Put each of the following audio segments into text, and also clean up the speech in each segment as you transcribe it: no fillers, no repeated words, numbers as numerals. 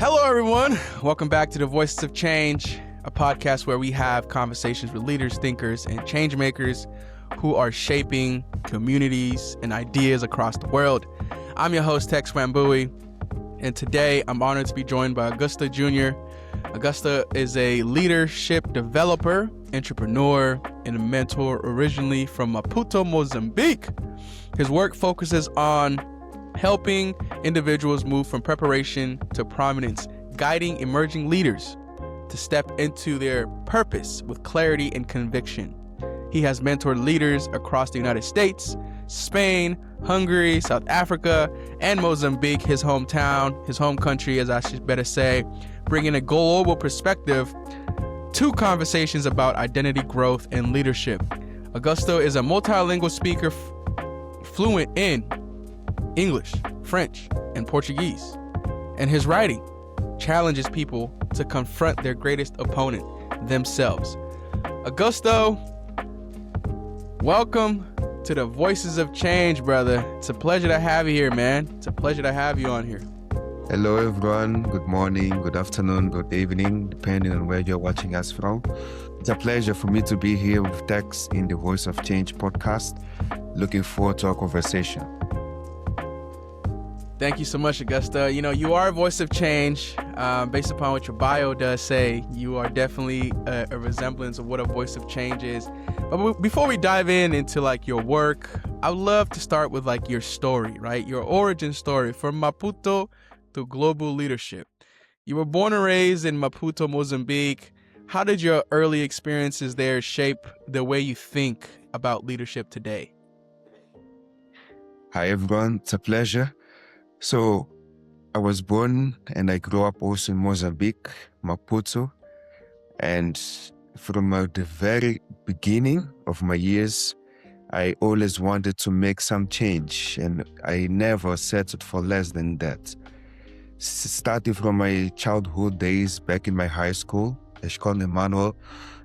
Hello, everyone. Welcome back to the Voices of Change, a podcast where we have conversations with leaders, thinkers, and change makers who are shaping communities and ideas across the world. I'm your host, Tex Wambui, and today I'm honored to be joined by Augusto Júnior. Augusto is a leadership developer, entrepreneur, and a mentor originally from Maputo, Mozambique. His work focuses on helping individuals move from preparation to prominence, guiding emerging leaders to step into their purpose with clarity and conviction. He has mentored leaders across the United States, Spain, Hungary, South Africa, and Mozambique, his hometown, his home country, as I should better say, bringing a global perspective to conversations about identity, growth, and leadership. Augusto is a multilingual speaker, fluent in English, French, and Portuguese, and his writing challenges people to confront their greatest opponent, themselves. Augusto, welcome to the Voices of Change, brother. It's a pleasure to have you here, man. It's a pleasure to have you on here. Hello, everyone. Good morning, good afternoon, good evening, depending on where you're watching us from. It's a pleasure for me to be here with Tex in the Voice of Change podcast. Looking forward to our conversation. Thank you so much, Augusto. You know, you are a voice of change. Based upon what your bio does say, you are definitely a resemblance of what a voice of change is. But before we dive into like your work, I would love to start with like your story, right? Your origin story from Maputo to global leadership. You were born and raised in Maputo, Mozambique. How did your early experiences there shape the way you think about leadership today? Hi, everyone. It's a pleasure. So I was born and I grew up also in Mozambique, Maputo. And from the very beginning of my years, I always wanted to make some change, and I never settled for less than that. Starting from my childhood days back in my high school, Escola Emmanuel,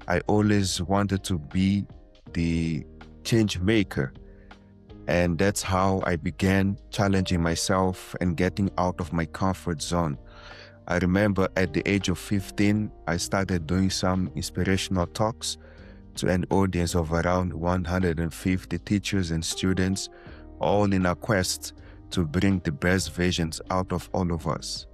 I always wanted to be the change maker. And that's how I began challenging myself and getting out of my comfort zone. I remember at the age of 15, I started doing some inspirational talks to an audience of around 150 teachers and students, all in a quest to bring the best visions out of all of us.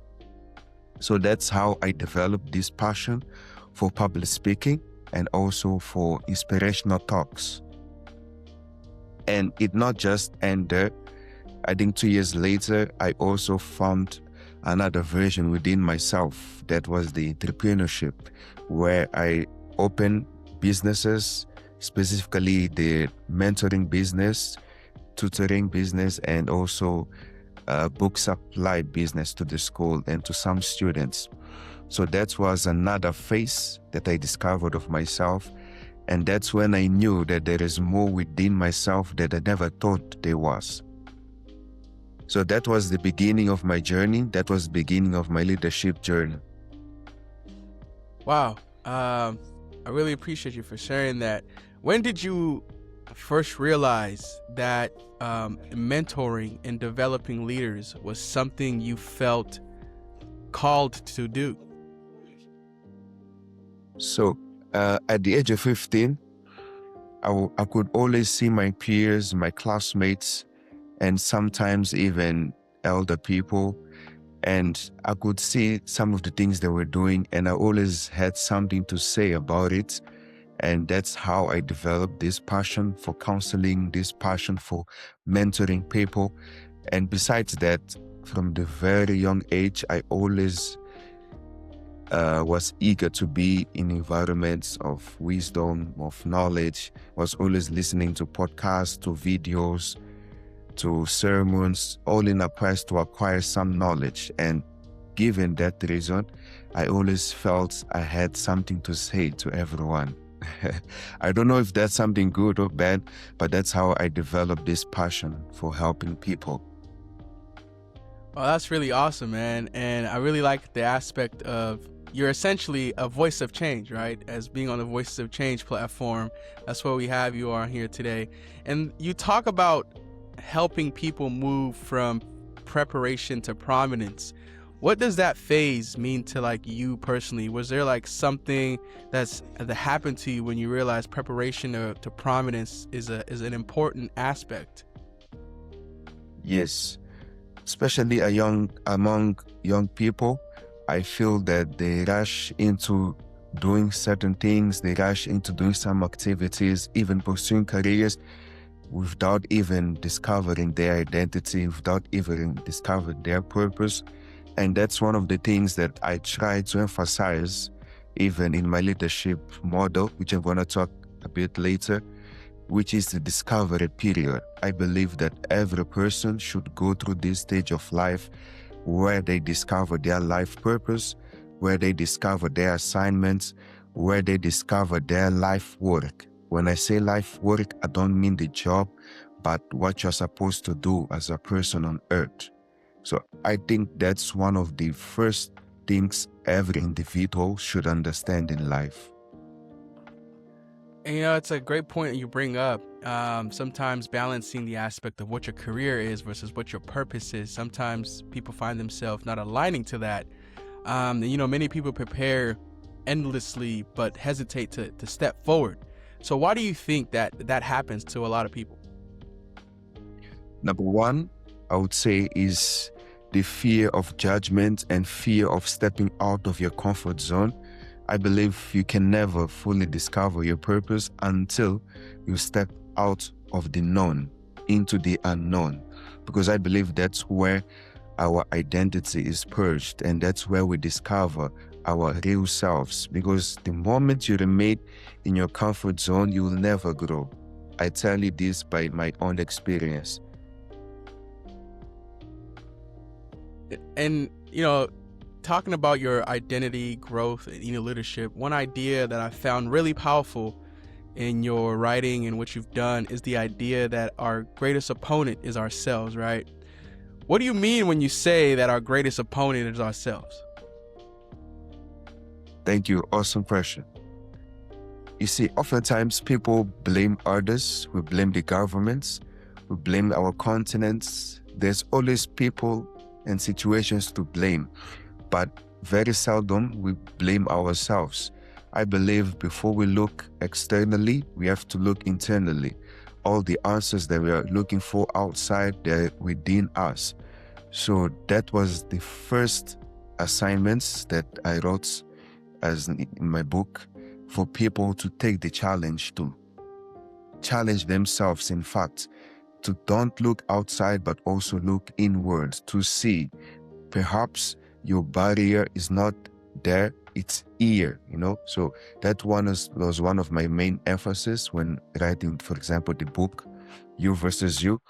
So that's how I developed this passion for public speaking and also for inspirational talks. And it not just ended. I think 2 years later, I also found another version within myself. That was the entrepreneurship, where I opened businesses, specifically the mentoring business, tutoring business, and also book supply business to the school and to some students. So that was another phase that I discovered of myself. And that's when I knew that there is more within myself that I never thought there was. So that was the beginning of my journey. That was the beginning of my leadership journey. Wow. I really appreciate you for sharing that. When did you first realize that mentoring and developing leaders was something you felt called to do? So at the age of 15, I could always see my peers, my classmates, and sometimes even elder people. And I could see some of the things they were doing, and I always had something to say about it. And that's how I developed this passion for counseling, this passion for mentoring people. And besides that, from the very young age, I always was eager to be in environments of wisdom, of knowledge. Was always listening to podcasts, to videos, to sermons, all in a quest to acquire some knowledge. And given that reason, I always felt I had something to say to everyone. I don't know if that's something good or bad, but that's how I developed this passion for helping people. Well, that's really awesome, man. And I really like the aspect of you're essentially a voice of change, right? As being on the Voices of Change platform, that's where we have you on here today. And you talk about helping people move from preparation to prominence. What does that phase mean to like you personally? Was there like something that happened to you when you realized preparation to prominence is an important aspect? Yes, especially among young people, I feel that they rush into doing certain things, they rush into doing some activities, even pursuing careers without even discovering their identity, without even discovering their purpose. And that's one of the things that I try to emphasize even in my leadership model, which I'm going to talk a bit later, which is the discovery period. I believe that every person should go through this stage of life where they discover their life purpose, where they discover their assignments, where they discover their life work. When I say life work, I don't mean the job, but what you're supposed to do as a person on earth. So I think that's one of the first things every individual should understand in life. And, it's a great point you bring up. Sometimes balancing the aspect of what your career is versus what your purpose is. Sometimes people find themselves not aligning to that. And, many people prepare endlessly but hesitate to step forward. So why do you think that happens to a lot of people? Number one, I would say, is the fear of judgment and fear of stepping out of your comfort zone. I believe you can never fully discover your purpose until you step out of the known into the unknown, because I believe that's where our identity is purged, and that's where we discover our real selves. Because the moment you remain in your comfort zone, you will never grow. I tell you this by my own experience. And, talking about your identity, growth, and leadership, one idea that I found really powerful in your writing and what you've done is the idea that our greatest opponent is ourselves, right? What do you mean when you say that our greatest opponent is ourselves? Thank you. Awesome question. You see, oftentimes people blame others. We blame the governments. We blame our continents. There's always people and situations to blame, but very seldom we blame ourselves. I believe before we look externally, we have to look internally. All the answers that we are looking for outside, they're within us. So that was the first assignments that I wrote as in my book, for people to take the challenge to challenge themselves, in fact, to don't look outside but also look inward, to see perhaps your barrier is not there, it's here, So that was one of my main emphasis when writing, for example, the book You versus You.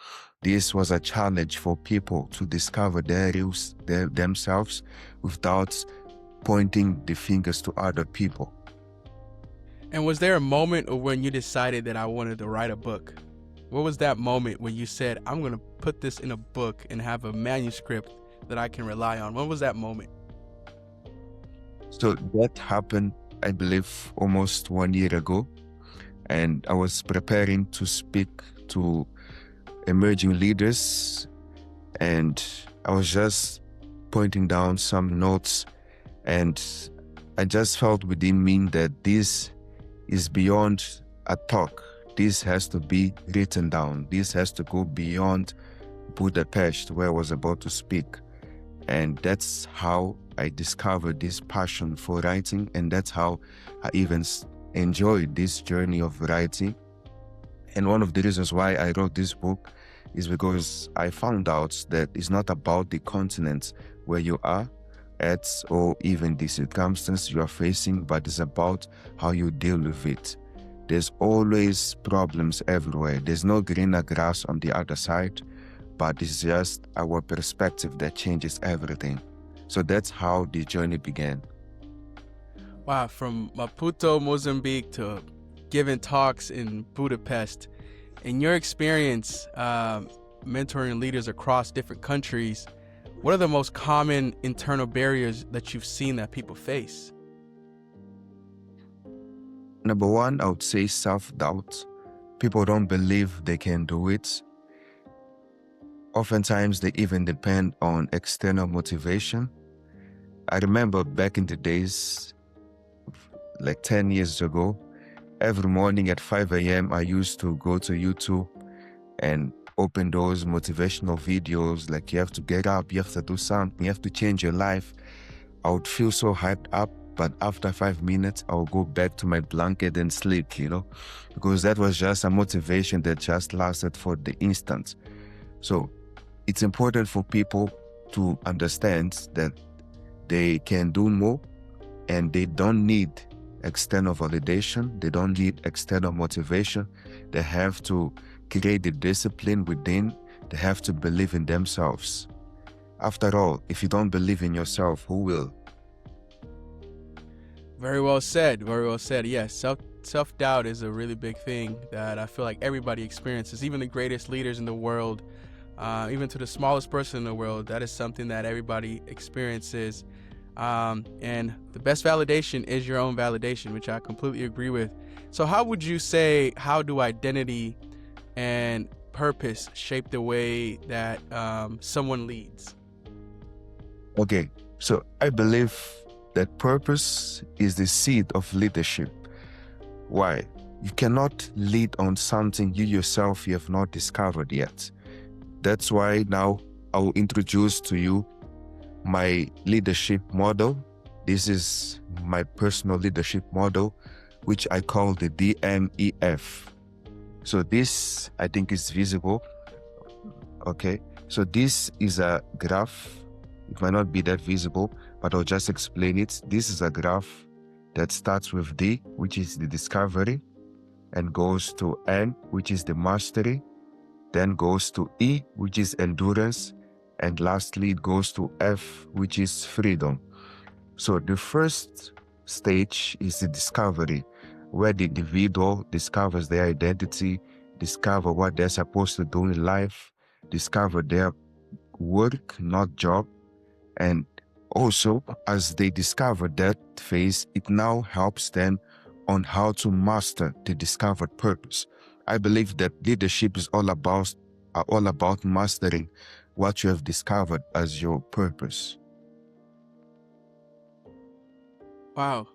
This was a challenge for people to discover themselves without pointing the fingers to other people. And was there a moment when you decided that I wanted to write a book? What was that moment when you said, I'm going to put this in a book and have a manuscript that I can rely on? When was that moment? So that happened, I believe, almost 1 year ago. And I was preparing to speak to emerging leaders. And I was just pointing down some notes. And I just felt within me that this is beyond a talk. This has to be written down. This has to go beyond Budapest, where I was about to speak. And that's how I discovered this passion for writing. And that's how I even enjoyed this journey of writing. And one of the reasons why I wrote this book is because I found out that it's not about the continent where you are at, or even the circumstance you are facing, but it's about how you deal with it. There's always problems everywhere. There's no greener grass on the other side, but it's just our perspective that changes everything. So that's how the journey began. Wow, from Maputo, Mozambique to giving talks in Budapest. In your experience, mentoring leaders across different countries, what are the most common internal barriers that you've seen that people face? Number one, I would say self-doubt. People don't believe they can do it. Oftentimes, they even depend on external motivation. I remember back in the days, like 10 years ago, every morning at 5 a.m., I used to go to YouTube and open those motivational videos. Like, you have to get up, you have to do something, you have to change your life. I would feel so hyped up, but after 5 minutes, I would go back to my blanket and sleep, because that was just a motivation that just lasted for the instant. So it's important for people to understand that they can do more and they don't need external validation. They don't need external motivation. They have to create the discipline within. They have to believe in themselves. After all, if you don't believe in yourself, who will? Very well said. Very well said. Yes, self-doubt is a really big thing that I feel like everybody experiences, even the greatest leaders in the world, even to the smallest person in the world. That is something that everybody experiences. And the best validation is your own validation, which I completely agree with. So how would you say, how do identity and purpose shape the way that someone leads? Okay, so I believe that purpose is the seed of leadership. Why? You cannot lead on something you yourself have not discovered yet. That's why now I will introduce to you my leadership model. This is my personal leadership model, which I call the DMEF. So this, I think, is visible. Okay, so this is a graph. It might not be that visible, but I'll just explain it. This is a graph that starts with D, which is the discovery, and goes to N, which is the mastery, then goes to E, which is endurance, and lastly it goes to F, which is freedom. So the first stage is the discovery, where the individual discovers their identity, discover what they're supposed to do in life, discover their work, not job. And also, as they discover that phase, it now helps them on how to master the discovered purpose. I believe that leadership is all about mastering what you have discovered as your purpose. Wow.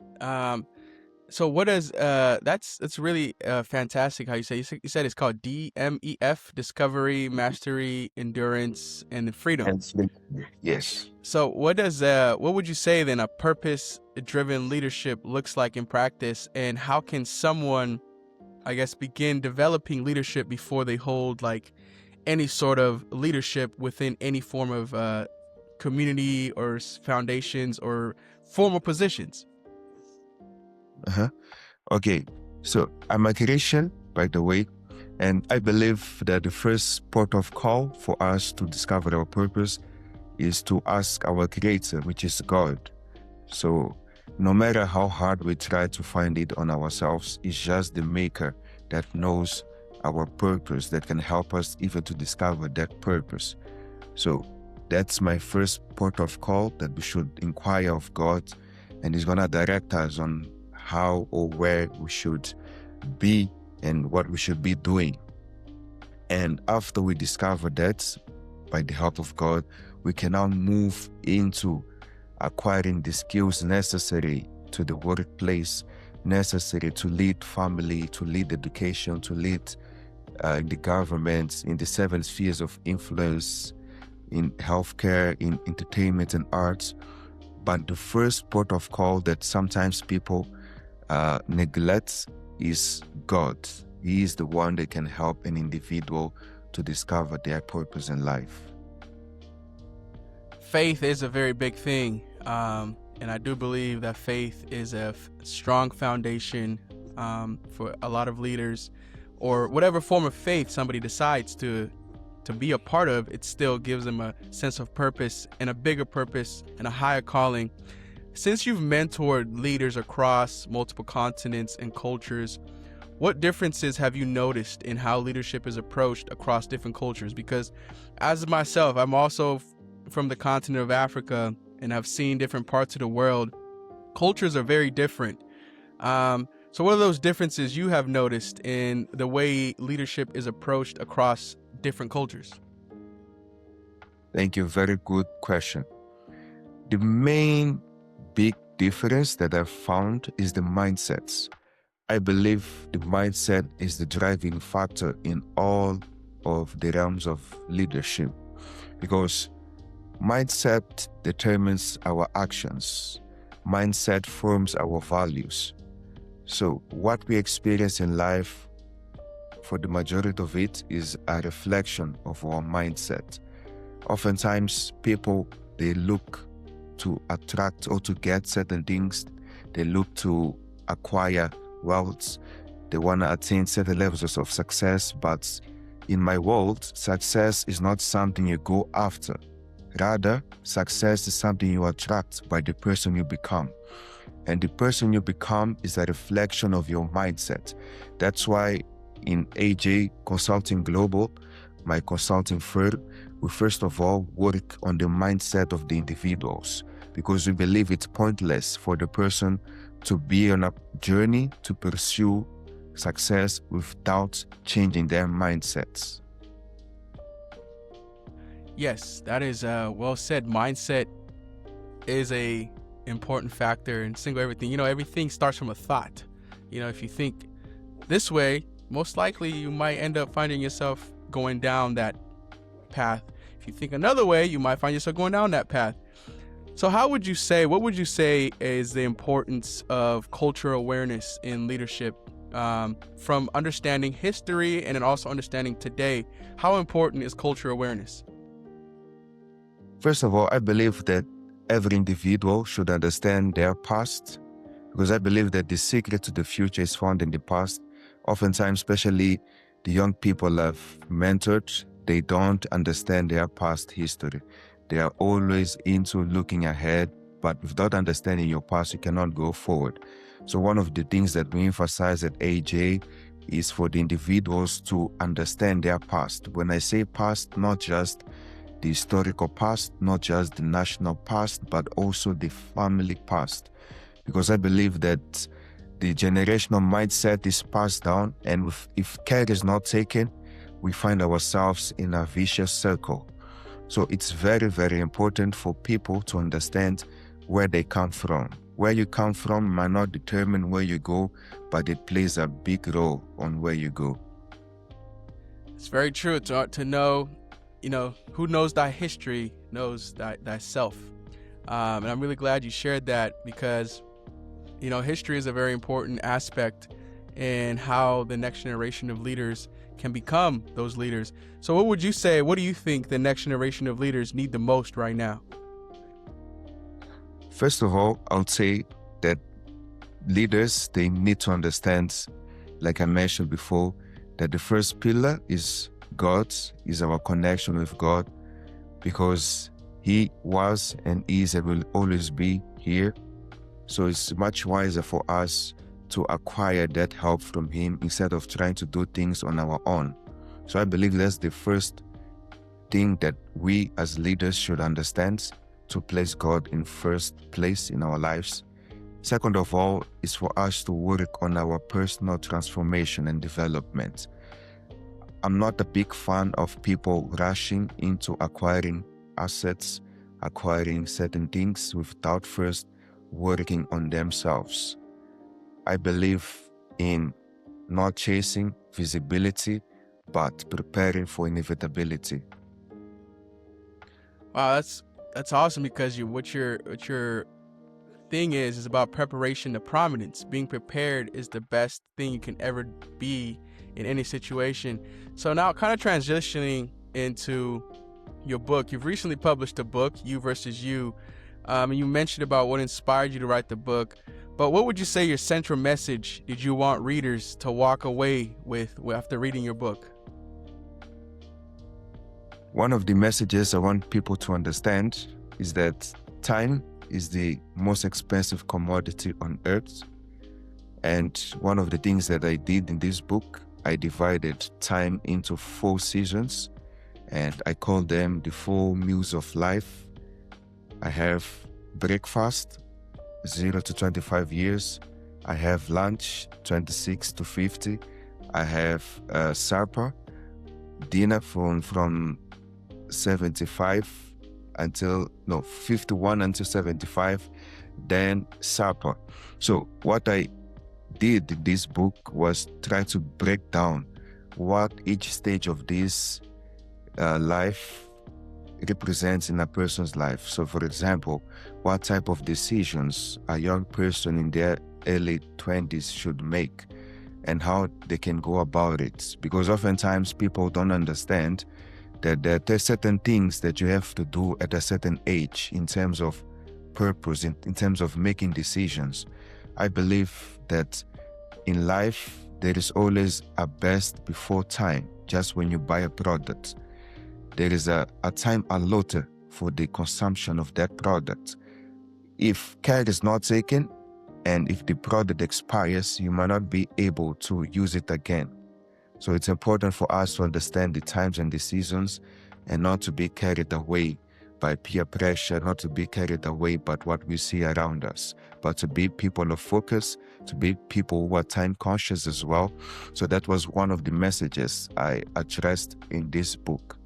So what is that's really fantastic how you said it's called DMEF, discovery, mastery, endurance, and freedom. Yes. So what would you say then a purpose driven leadership looks like in practice, and how can someone, I guess, begin developing leadership before they hold like any sort of leadership within any form of community or foundations or formal positions? Okay, so I'm a Christian, by the way, and I believe that the first port of call for us to discover our purpose is to ask our Creator, which is God. So no matter how hard we try to find it on ourselves, it's just the Maker that knows our purpose, that can help us even to discover that purpose. So that's my first port of call, that we should inquire of God, and He's gonna direct us on how or where we should be and what we should be doing. And after we discover that, by the help of God, we can now move into acquiring the skills necessary to the workplace, necessary to lead family, to lead education, to lead the government, in the 7 spheres of influence, in healthcare, in entertainment and arts. But the first port of call that sometimes people neglect is God. He is the one that can help an individual to discover their purpose in life. Faith is a very big thing, and I do believe that faith is a strong foundation for a lot of leaders, or whatever form of faith somebody decides to be a part of. It still gives them a sense of purpose and a bigger purpose and a higher calling. Since you've mentored leaders across multiple continents and cultures, what differences have you noticed in how leadership is approached across different cultures? Because as myself, I'm also from the continent of Africa, and I've seen different parts of the world. Cultures are very different. So what are those differences you have noticed in the way leadership is approached across different cultures? Thank you. Very good question. The main big difference that I've found is the mindsets. I believe the mindset is the driving factor in all of the realms of leadership, because mindset determines our actions. Mindset forms our values. So what we experience in life, for the majority of it, is a reflection of our mindset. Oftentimes, people, they look to attract or to get certain things. They look to acquire wealth. They want to attain certain levels of success. But in my world, success is not something you go after. Rather, success is something you attract by the person you become. And the person you become is a reflection of your mindset. That's why in AJ Consulting Global, my consulting firm, we first of all work on the mindset of the individuals, because we believe it's pointless for the person to be on a journey to pursue success without changing their mindsets. Yes, that is well said. Mindset is a important factor in single everything. Everything starts from a thought. If you think this way, most likely you might end up finding yourself going down that path. If you think another way, you might find yourself going down that path. So what would you say is the importance of cultural awareness in leadership, from understanding history and then also understanding today? How important is cultural awareness? First of all, I believe that every individual should understand their past, because I believe that the secret to the future is found in the past. Oftentimes, especially the young people I've mentored, they don't understand their past history. They are always into looking ahead, but without understanding your past, you cannot go forward. So one of the things that we emphasize at AJ is for the individuals to understand their past. When I say past, not just the historical past, not just the national past, but also the family past. Because I believe that the generational mindset is passed down, and if care is not taken, we find ourselves in a vicious circle. So it's very, very important for people to understand where they come from. Where you come from might not determine where you go, but it plays a big role on where you go. It's very true to know, who knows thy history knows thyself. And I'm really glad you shared that, because history is a very important aspect in how the next generation of leaders can become those leaders. So what do you think the next generation of leaders need the most right now? First of all, I would say that leaders, they need to understand, like I mentioned before, that the first pillar is God, is our connection with God, because He was and is and will always be here. So it's much wiser for us to acquire that help from Him instead of trying to do things on our own. So I believe that's the first thing that we as leaders should understand, to place God in first place in our lives. Second of all is for us to work on our personal transformation and development. I'm not a big fan of people rushing into acquiring assets, acquiring certain things without first working on themselves. I believe in not chasing visibility, but preparing for inevitability. Wow, that's awesome, because what your thing is about preparation to prominence. Being prepared is the best thing you can ever be in any situation. So now, kind of transitioning into your book, you've recently published a book, You versus You, and you mentioned about what inspired you to write the book. But what would you say your central message did you want readers to walk away with after reading your book? One of the messages I want people to understand is that time is the most expensive commodity on earth. And one of the things that I did in this book, I divided time into 4 seasons, and I call them the 4 meals of life. I have breakfast, 0 to 25 years. I have lunch, 26 to 50. I have supper, dinner from 75 until 51 until 75, then supper. So what I did in this book was try to break down what each stage of this life represents in a person's life. So for example, what type of decisions a young person in their early 20s should make and how they can go about it. Because oftentimes people don't understand that there are certain things that you have to do at a certain age in terms of purpose, in terms of making decisions. I believe that in life, there is always a best before time. Just when you buy a product, there is a time allotted for the consumption of that product. If care is not taken, and if the product expires, you might not be able to use it again. So it's important for us to understand the times and the seasons and not to be carried away by peer pressure, not to be carried away by what we see around us, but to be people of focus, to be people who are time conscious as well. So that was one of the messages I addressed in this book.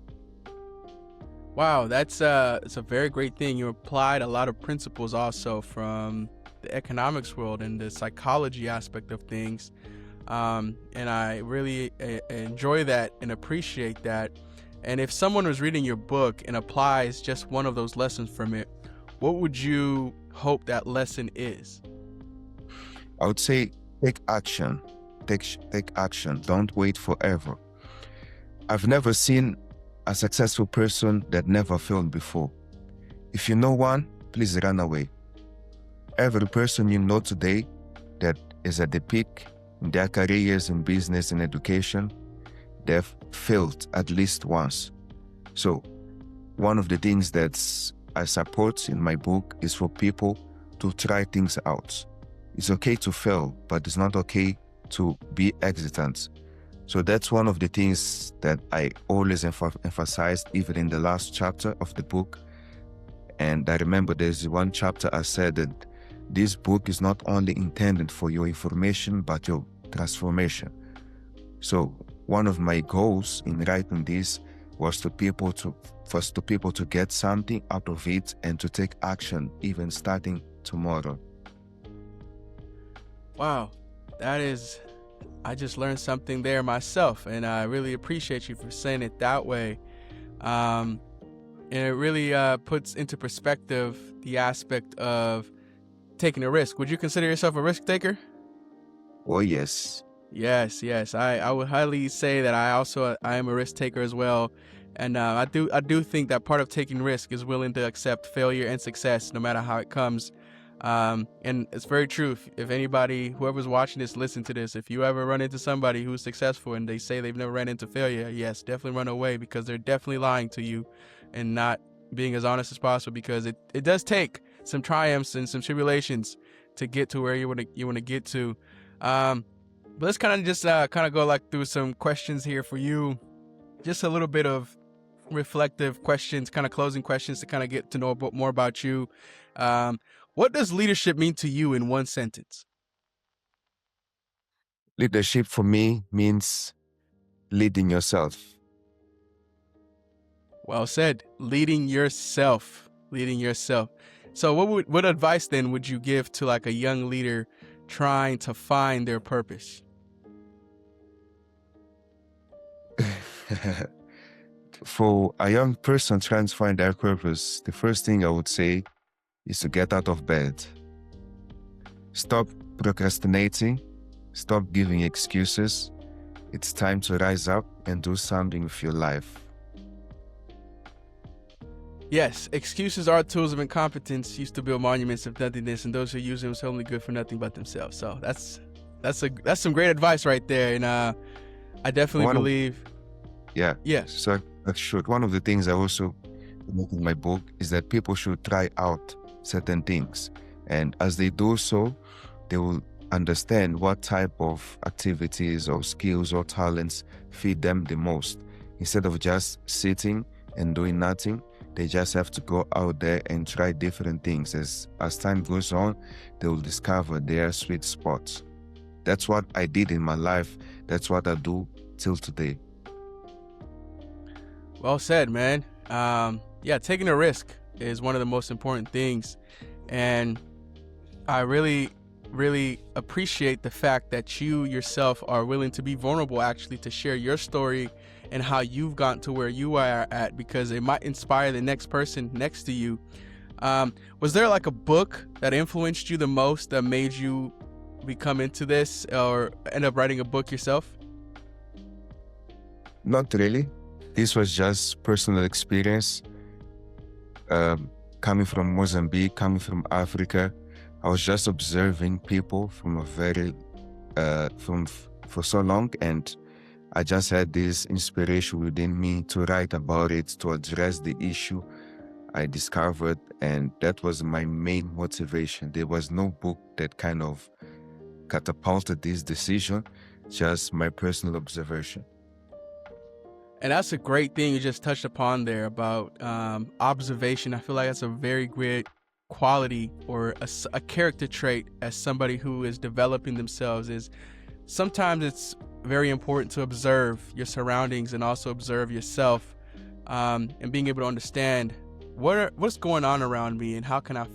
Wow, it's a very great thing. You applied a lot of principles also from the economics world and the psychology aspect of things. And I really enjoy that and appreciate that. And if someone was reading your book and applies just one of those lessons from it, what would you hope that lesson is? I would say take action. Take action. Don't wait forever. I've never seen a successful person that never failed before. If you know one, please run away. Every person you know today that is at the peak in their careers in business and education, they've failed at least once. So one of the things that I support in my book is for people to try things out. It's okay to fail, but it's not okay to be hesitant. So that's one of the things that I always emphasized, even in the last chapter of the book. And I remember there's one chapter I said that this book is not only intended for your information, but your transformation. So one of my goals in writing this was for people to get something out of it and to take action, even starting tomorrow. Wow, I just learned something there myself, and I really appreciate you for saying it that way. And it really puts into perspective the aspect of taking a risk. Would you consider yourself a risk taker? Oh, yes. Yes. I would highly say that I am a risk taker as well. And I do think that part of taking risk is willing to accept failure and success no matter how it comes. And it's very true. If anybody, whoever's watching this, listen to this, if you ever run into somebody who's successful and they say they've never ran into failure, yes, definitely run away, because they're definitely lying to you and not being as honest as possible, because it does take some triumphs and some tribulations to get to where you want to get to. But let's kind of just go through some questions here for you. Just a little bit of reflective questions, kind of closing questions to kind of get to know more about you. What does leadership mean to you in one sentence? Leadership for me means leading yourself. Well said. Leading yourself. So what advice then would you give to like a young leader trying to find their purpose? For a young person trying to find their purpose, the first thing I would say is to get out of bed. Stop procrastinating. Stop giving excuses. It's time to rise up and do something with your life. Yes, excuses are tools of incompetence used to build monuments of nothingness, and those who use them are only good for nothing but themselves. So that's some great advice right there, and I definitely believe. Yeah. Yes. So that's true. One of the things I also make in my book is that people should try out certain things, and as they do so, they will understand what type of activities or skills or talents fit them the most. Instead of just sitting and doing nothing, they just have to go out there and try different things. As time goes on, they will discover their sweet spots. That's what I did in my life. That's what I do till today. Well said, man. Yeah, taking a risk. is one of the most important things. And I really appreciate the fact that you yourself are willing to be vulnerable, actually, to share your story and how you've gotten to where you are at, because it might inspire the next person next to you. Was there like a book that influenced you the most, that made you become into this or end up writing a book yourself? Not really. This was just personal experience. Coming from Mozambique, coming from Africa, I was just observing people from a very, for so long, and I just had this inspiration within me to write about it, to address the issue I discovered, and that was my main motivation. There was no book that kind of catapulted this decision, just my personal observation. And that's a great thing you just touched upon there about observation. I feel like that's a very great quality, or a character trait as somebody who is developing themselves. Is sometimes it's very important to observe your surroundings and also observe yourself, and being able to understand what's going on around me and how can I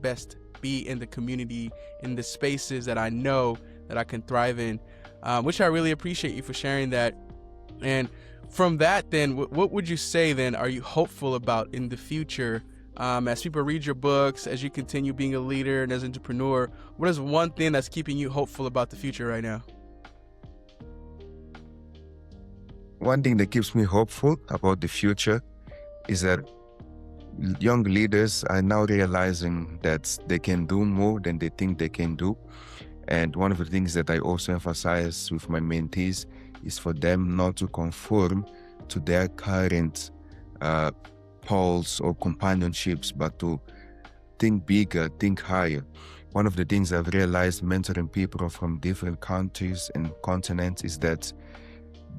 best be in the community, in the spaces that I know that I can thrive in, which I really appreciate you for sharing that. And from that, then, what would you say then are you hopeful about in the future, as people read your books, as you continue being a leader and as an entrepreneur? What is one thing that's keeping you hopeful about the future right now? One thing that keeps me hopeful about the future is that young leaders are now realizing that they can do more than they think they can do. And one of the things that I also emphasize with my mentees is for them not to conform to their current poles or companionships, but to think bigger, think higher. One of the things I've realized mentoring people from different countries and continents is that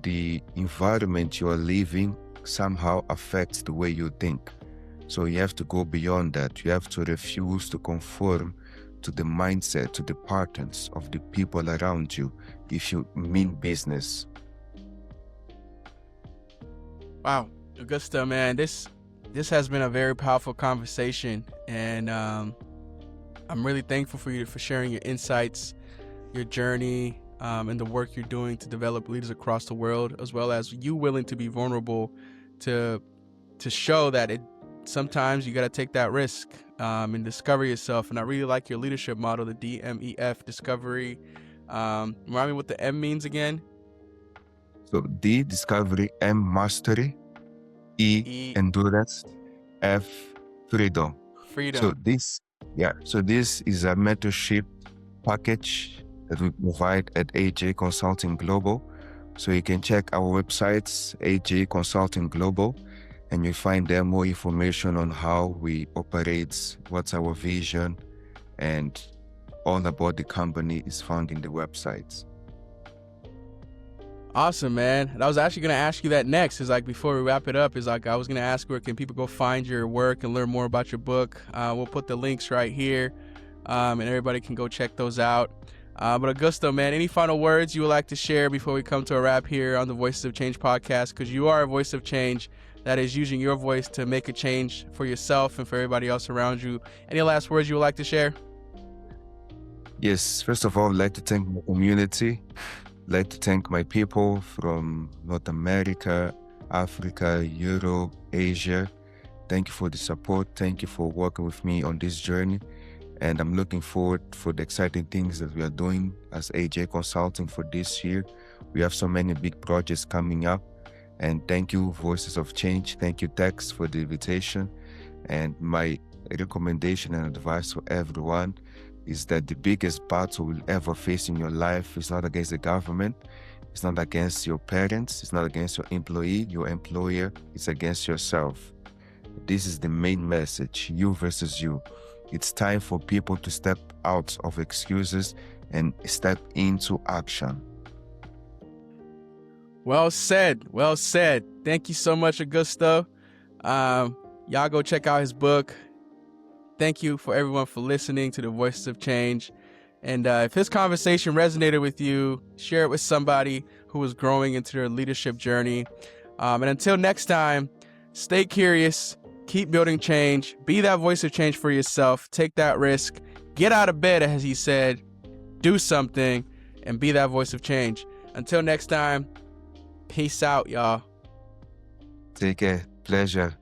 the environment you are living somehow affects the way you think. So you have to go beyond that. You have to refuse to conform to the mindset, to the patterns of the people around you if you mean business. Wow, Augusto, man, this has been a very powerful conversation, and I'm really thankful for you for sharing your insights, your journey, and the work you're doing to develop leaders across the world, as well as you willing to be vulnerable to show that sometimes you got to take that risk and discover yourself. And I really like your leadership model, the DMEF, discovery. Remind me what the M means again. So D, discovery; M, mastery; E, endurance; F, freedom. So this is a mentorship package that we provide at AJ Consulting Global. So you can check our websites, AJ Consulting Global, and you'll find there more information on how we operate, what's our vision, and all about the company is found in the websites. Awesome, man. And I was actually going to ask you that next. Is like, before we wrap it up, is like, I was going to ask, where can people go find your work and learn more about your book? We'll put the links right here, and everybody can go check those out. But Augusto, man, any final words you would like to share before we come to a wrap here on the Voices of Change podcast? Because you are a voice of change that is using your voice to make a change for yourself and for everybody else around you. Any last words you would like to share? Yes, first of all, I'd like to thank my community. I'd like to thank my people from North America, Africa, Europe, Asia. Thank you for the support. Thank you for working with me on this journey. And I'm looking forward for the exciting things that we are doing as AJ Consulting for this year. We have so many big projects coming up. And thank you, Voices of Change. Thank you, Tex, for the invitation. And my recommendation and advice for everyone is that the biggest battle you'll ever face in your life is not against the government. It's not against your parents. It's not against your employee, your employer. It's against yourself. This is the main message, you versus you. It's time for people to step out of excuses and step into action. Well said. Well said. Thank you so much, Augusto. Y'all go check out his book. Thank you for everyone for listening to the Voices of Change. And if this conversation resonated with you, share it with somebody who is growing into their leadership journey. And until next time, stay curious, keep building change. Be that voice of change for yourself. Take that risk. Get out of bed, as he said. Do something and be that voice of change. Until next time, peace out, y'all. Take care. Pleasure.